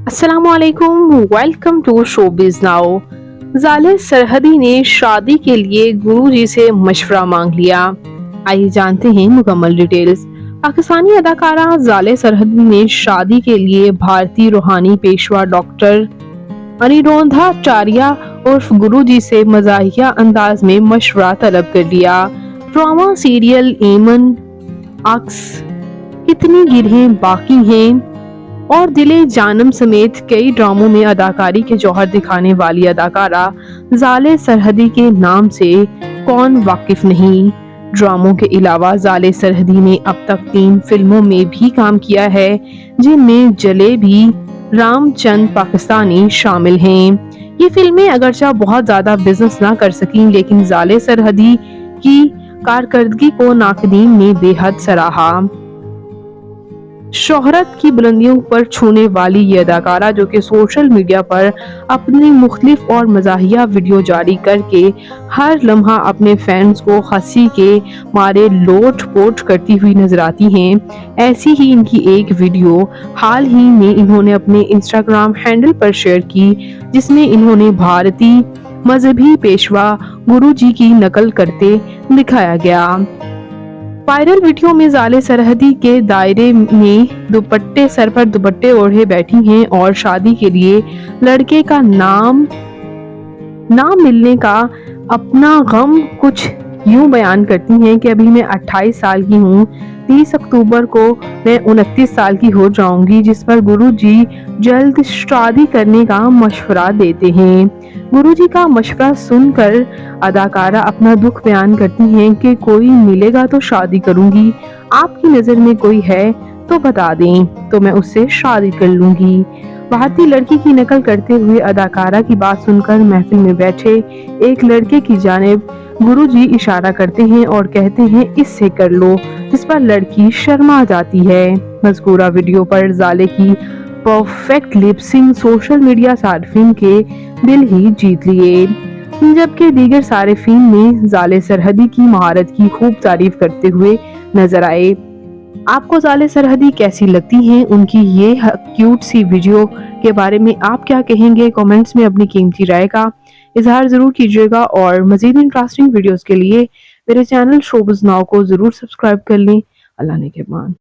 अस्सलाम वालेकुम, welcome to showbiz now. जाले सरहदी ने शादी के लिए गुरुजी से मशवरा मांग लिया। आइए जानते हैं मुकम्मल डिटेल्स। पाकिस्तानी अदाकारा जाले सरहदी ने शादी के लिए भारतीय रूहानी पेशवा डॉक्टर अनिरोधाचार्य उर्फ गुरुजी से मज़ाहिया अंदाज में मशवरा तलब कर लिया। ड्रामा सीरियल एमन अक्स, कितनी गिरहें बाकी हैं और दिले जानम समेत कई ड्रामों में अदाकारी के जौहर दिखाने वाली अदाकारा जाले सरहदी के नाम से कौन वाकिफ नहीं। ड्रामों के अलावा जाले सरहदी ने अब तक 3 फिल्मों में भी काम किया है, जिनमें जलेबी, रामचंद पाकिस्तानी शामिल हैं। ये फिल्में अगरचा बहुत ज्यादा बिजनेस ना कर सकीं, लेकिन जाले सरहदी की कारकर्दगी को नाकदीन ने बेहद सराहा। शोहरत की बुलंदियों पर छूने वाली ये अदाकारा, जो कि सोशल मीडिया पर अपनी मुख्तलिफ और मज़ाहिया वीडियो जारी करके हर लम्हा अपने फैंस को हंसी के मारे लोट पोट करती हुई नजर आती हैं, ऐसी ही इनकी एक वीडियो हाल ही में इन्होंने अपने इंस्टाग्राम हैंडल पर शेयर की, जिसमें इन्होंने भारतीय मजहबी पेशवा गुरुजी की नकल करते दिखाया गया। वायरल वीडियो में जाले सरहदी के दायरे में दुपट्टे सर पर दुपट्टे ओढ़े बैठी हैं और शादी के लिए लड़के का नाम ना मिलने का अपना गम कुछ यूं बयान करती हैं कि अभी मैं 28 साल की हूँ, 30 अक्टूबर को मैं 29 साल की हो जाऊंगी, जिस पर गुरुजी जल्द शादी करने का मशवरा देते हैं। गुरुजी का मशवरा सुनकर अदाकारा अपना दुख बयान करती हैं कि कोई मिलेगा तो शादी करूंगी, आपकी नजर में कोई है तो बता दें तो मैं उससे शादी कर लूंगी। भारतीय लड़की की नकल करते हुए अदाकारा की बात सुनकर महफिल में बैठे एक लड़के की जानिब गुरुजी इशारा करते हैं और कहते हैं इससे कर लो, जिस पर लड़की शर्मा जाती है। मज़कूरा वीडियो पर जाले की परफेक्ट लिपसिंग सोशल मीडिया सार्फिन के दिल ही जीत लिए, जबकि दीगर सारिफिन ने जाले सरहदी की महारत की खूब तारीफ करते हुए नजर आए। आपको जाले सरहदी कैसी लगती हैं? उनकी ये क्यूट सी वीडियो के बारे में आप क्या कहेंगे? कमेंट्स में अपनी कीमती राय का इजहार जरूर कीजिएगा और मजीद इंटरेस्टिंग वीडियोस के लिए मेरे चैनल शोबिज नाउ को जरूर सब्सक्राइब कर लें। अल्लाह ने के मान।